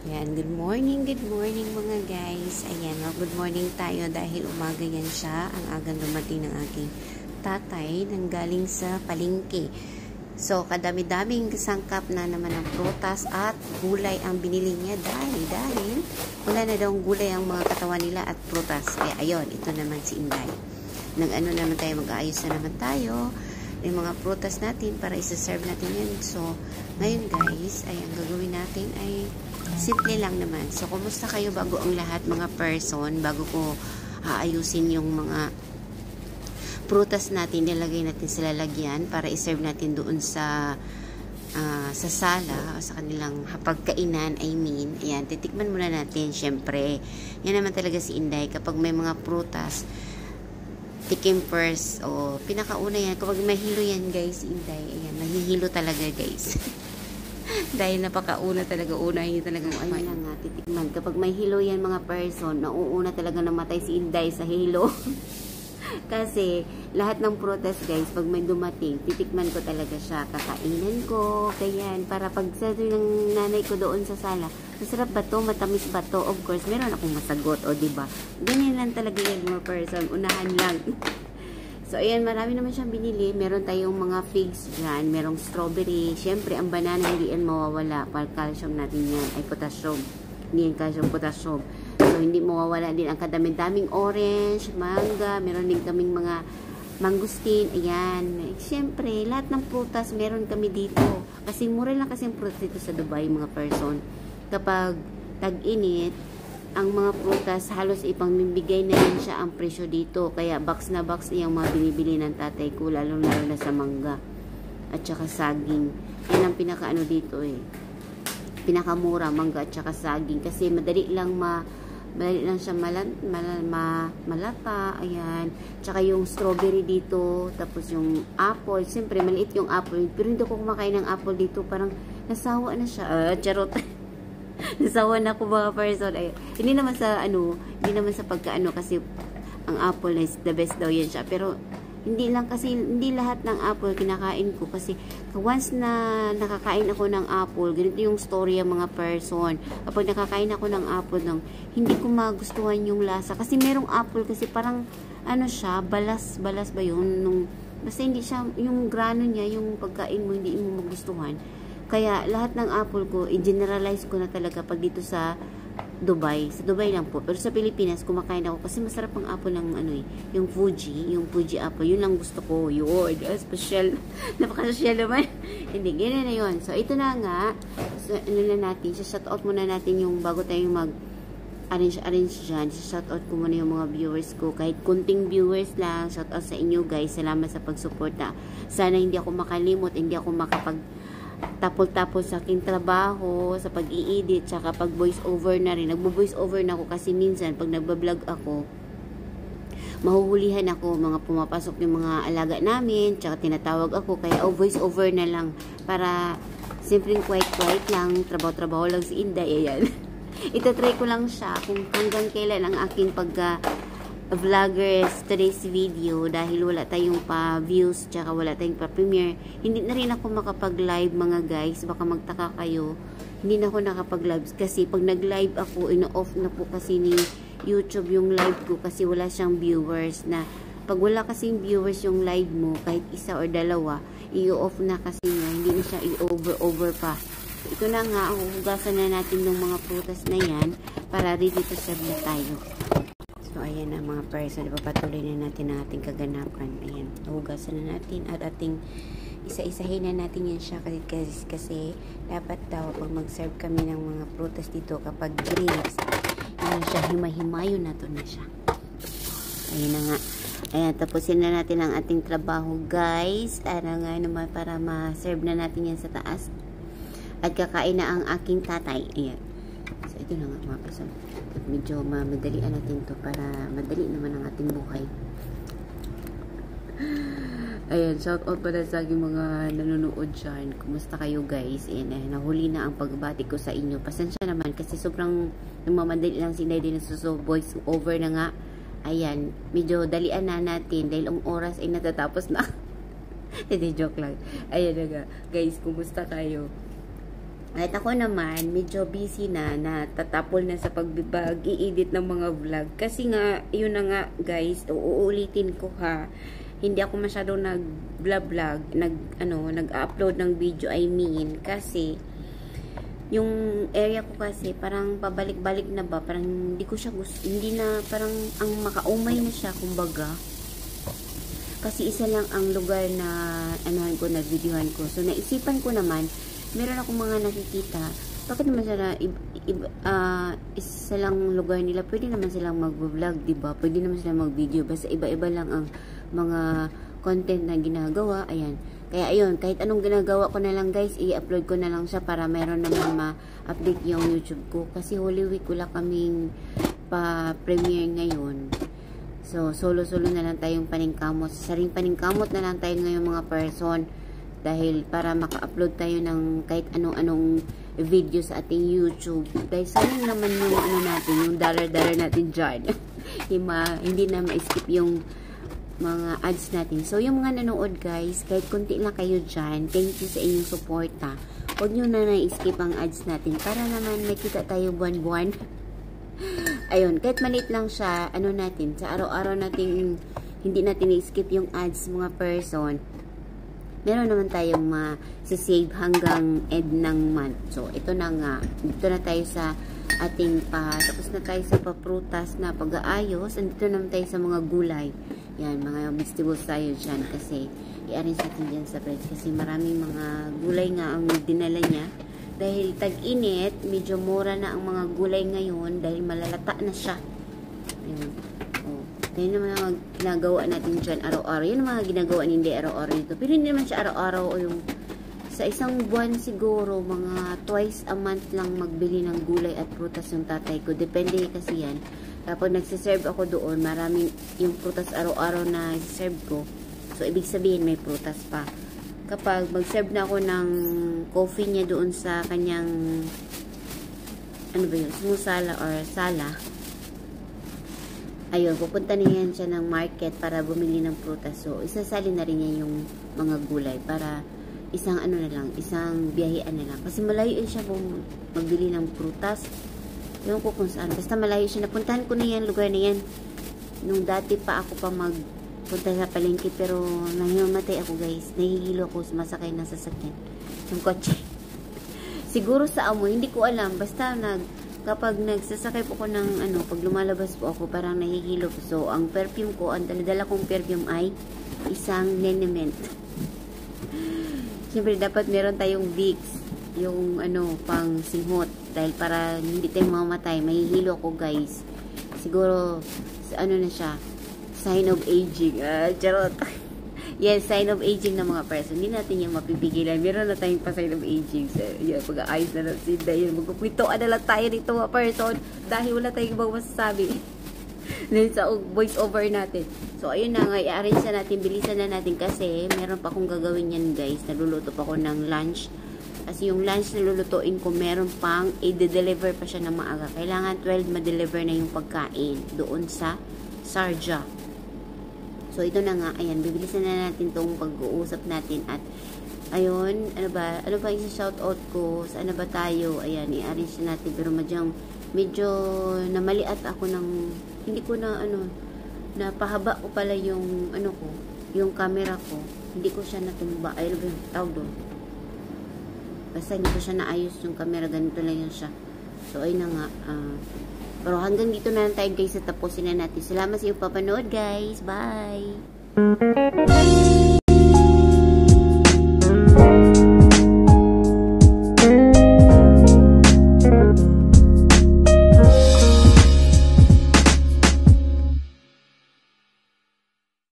Ayan, good morning mga guys. Ayan, good morning tayo dahil umaga yan siya. Ang agang dumating ng aking tatay nang galing sa palengke. So, kadami-daming sangkap na naman ng prutas at gulay ang binili niya dahil wala na daw gulay ang mga katawan nila at prutas. Kaya ayun, ito naman si Inday. Nag-ano naman tayo, mag-aayos na naman tayo yung mga prutas natin para isa-serve natin yan. So, ngayon guys, ay ang gagawin natin ay simple lang naman. So, kumusta kayo bago ang lahat mga person, bago ko aayusin yung mga prutas natin, nilagay natin sa lalagyan para i-serve natin doon sa sala, sa kanilang hapagkainan, I mean. Ayan, titikman muna natin, syempre. Yan naman talaga si Inday. Kapag may mga prutas, tikim first, o pinakauna yan. Kapag mahilo yan guys, Inday, ayan, mahihilo talaga guys. Dahil napakauna talaga, unahin talagang ayun na nga, titikman. Kapag may hilo yan mga person, nauuna talaga namatay si Inday sa hilo. Kasi lahat ng prutas guys, pag may dumating, titikman ko talaga siya, kakainan ko, ganyan, para pag sabi ng nanay ko doon sa sala, masarap ba to, matamis ba to, of course, meron akong masagot, o diba, ganyan lang talaga yan mga person, unahan lang. So ayan, marami naman siyang binili, meron tayong mga figs dyan, merong strawberry, syempre ang banana hindi yan mawawala, para calcium natin yan, ay potassium, hindi yan calcium, potassium. So, hindi mawawala din ang kadami-daming orange, manga, meron din kaming mga mangustin, ayan. Siyempre, lahat ng prutas meron kami dito. Kasi mura lang kasi ang prutas dito sa Dubai, mga person. Kapag tag-init, ang mga prutas halos ipamimigay na rin siya ang presyo dito. Kaya box na box yung mga binibili ng tatay ko, lalo-lalo na sa mangga at saka saging. Yan ang pinakaano dito pinakamura, mangga at saka saging. Kasi madali lang siya malata, ayan. Tsaka yung strawberry dito, tapos yung apple, siyempre maliit yung apple, pero hindi ko kumakain ng apple dito, parang nasawa na siya, charot. Nasawa na ako mga person, ay, hindi naman sa pagkaano, kasi ang apple is the best daw yan siya, pero hindi lahat ng apple kinakain ko, kasi once na nakakain ako ng apple, ganito yung story ng mga person. Kapag nakakain ako ng apple, hindi ko magustuhan yung lasa, kasi merong apple kasi parang siya, balas ba yun, basta hindi siya, yung grano niya, yung pagkain mo hindi mo magustuhan. Kaya lahat ng apple ko i-generalize ko na talaga pag dito sa Dubai. Sa Dubai lang po. Pero sa Pilipinas, kumakain ako kasi masarap ang apple ng yung Fuji apple. Yun lang gusto ko. Yun. Special. Napaka-social naman. Hindi. Ganyan na yun. So, ito na nga. So, natin. Shoutout muna natin yung bago tayong mag-arrange dyan. Shoutout ko muna yung mga viewers ko. Kahit kunting viewers lang. Shoutout sa inyo guys. Salamat sa pagsuporta. Sana hindi ako makalimot. Hindi ako tapos sa aking trabaho, sa pag-i-edit, tsaka pag voice over na rin. Nagbo-voice over na ako kasi minsan pag nagbablog ako, mahuhulihan ako, mga pumapasok yung mga alaga namin, tsaka tinatawag ako, kaya voice over na lang para simpleng quiet lang, trabaho lang si Inday, ayan. Itatry ko lang siya kung hanggang kailan ang aking vloggers today's video, dahil wala tayong pa-views tsaka wala tayong pa-premiere. Hindi na rin ako makapag-live mga guys, baka magtaka kayo, hindi na ako nakapag-live kasi pag nag-live ako, ino-off na po kasi ni YouTube yung live ko kasi wala siyang viewers. Na pag wala kasing viewers yung live mo, kahit isa or dalawa, i-off na kasi niya, hindi na siya i-over pa. So, ito na nga, hugasan na natin ng mga prutas na yan para ready to serve na tayo. So, ayan na mga person, ipapatuloy na natin ang ating kaganapan. Ayan, hugasan na natin at ating isa-isahin na natin yan siya kasi dapat daw pag mag-serve kami ng mga prutas dito kapag drinks, yan siya, himahimayo na to na siya. Ayan na nga. Ayan, tapusin na natin ang ating trabaho guys. Para nga naman, para ma-serve na natin yan sa taas. At kakain na ang aking tatay. Ayan. So, ito na nga mga person. Medyo madalian natin to para madali naman ang ating buhay. Ayan, shout out pala sa aking mga nanonood dyan. Kumusta kayo guys? Ayan, nahuli na ang pagbati ko sa inyo. Pasensya naman kasi sobrang namamadali lang si Inday din so voice over na nga. Ayan, medyo dalian na natin dahil ang oras ay natatapos na. Hindi, joke lang. Ayan na nga. Guys, kumusta kayo? At ako naman, medyo busy na, natatapol na sa pagbibag, i-edit ng mga vlog. Kasi nga, yun na nga guys, uulitin ko ha. Hindi ako masyadong nag-vlog, nag-upload ng video, I mean. Kasi, yung area ko kasi, parang pabalik-balik na ba, parang hindi ko siya gusto, hindi na, parang ang makaumay na siya, kumbaga. Kasi isa lang ang lugar na, nag-videohan ko. So, naisipan ko naman, meron akong mga nakikita, bakit naman sila isa lang lugar nila, pwede naman silang mag-vlog, diba? Pwede naman silang mag-video, basta iba-iba lang ang mga content na ginagawa. Ayan, kaya ayun, kahit anong ginagawa ko na lang guys, i-upload ko na lang siya para meron naman ma-update yung YouTube ko, kasi Holy Week wala kaming pa-premiere ngayon. So, solo-solo na lang tayong paningkamot, saring paningkamot na lang tayo ngayon mga person, dahil para maka-upload tayo ng kahit anong video sa ating YouTube. Dahil sayang naman yung natin, yung dollar natin dyan. Hindi na ma-skip yung mga ads natin. So, yung mga nanood guys, kahit konti lang kayo dyan, thank you sa inyong suporta. Huwag nyo na na-skip ang ads natin para naman may kita tayo buwan-buwan. Ayun, kahit maliit lang siya, natin, sa araw-araw natin, hindi natin i-skip yung ads mga person. Meron naman tayong ma-save hanggang end ng month. So, ito na nga. Dito na tayo sa ating tapos na tayo sa paprutas na pag-aayos. Andito naman tayo sa mga gulay. Yan, mga vegetables tayo dyan. Kasi, i-arrange natin dyan sa fridge. Kasi maraming mga gulay nga ang dinala niya. Dahil tag-init, medyo mura na ang mga gulay ngayon. Dahil malalata na siya. Ayun. Yan naman ang ginagawa natin dyan araw-araw. Yan ang mga ginagawa hindi araw-araw dito. Pero hindi naman siya araw-araw o yung sa isang buwan siguro, mga twice a month lang magbili ng gulay at prutas yung tatay ko. Depende kasi yan. Kapag nagsiserve ako doon, maraming yung prutas araw-araw na serve ko. So, ibig sabihin may prutas pa. Kapag mag-serve na ako ng coffee niya doon sa kanyang sumusala or sala, ayun, pupunta na yan siya ng market para bumili ng prutas. So, isasali na rin niya yung mga gulay para isang isang biyahean na lang. Kasi malayo siya kung magbili ng prutas. Ewan ko kung saan. Basta malayo siya. Napuntahan ko na yan, lugar na yan. Nung dati pa ako pa magpunta sa palengke, pero nahimatay ako guys. Nahihilo ako sumasakay ng sasakyan. Yung kotse. Siguro sa amoy, hindi ko alam. Basta kapag nagsasakay po ko ng pag lumalabas po ako, parang nahihilo po. So, ang perfume ko, ang dala kong perfume ay isang liniment. Siyempre, dapat meron tayong Vicks, yung pang singhot. Dahil para hindi tayo mamatay, mahihilo ko guys. Siguro, na siya, sign of aging. Charot. Yes, sign of aging ng mga person. Hindi natin yung mapipigilan. Meron na tayong pa sign of aging. So, yeah, pag-aayos na lang sila. Magkukwintoan na lang tayo dito mga person. Dahil wala tayong ibang masasabi. Then sa voice over natin. So, ayun na nga. I-arrange na natin. Bilisan na natin kasi meron pa akong gagawin yan guys. Naluluto pa ako ng lunch. Kasi yung lunch na lulutuin ko, meron pang i-deliver pa siya ng maaga. Kailangan 12 ma-deliver na yung pagkain doon sa Sharjah. So, ito na nga, ayan, bibilisan na natin tong pag-uusap natin at, ayun, ano ba yung shoutout ko, saan na ba tayo, ayan, i-arrange na natin, pero medyo namaliat ako ng, hindi ko na, napahaba ko pala yung, yung camera ko, hindi ko siya natumba, ayun ba yung tawag doon, basta hindi ko siya naayos yung camera, ganito lang yun siya. So, ayun na nga, pero hanggang dito na lang tayo guys, tapusin na natin. Salamat sa iyong papanood guys. Bye!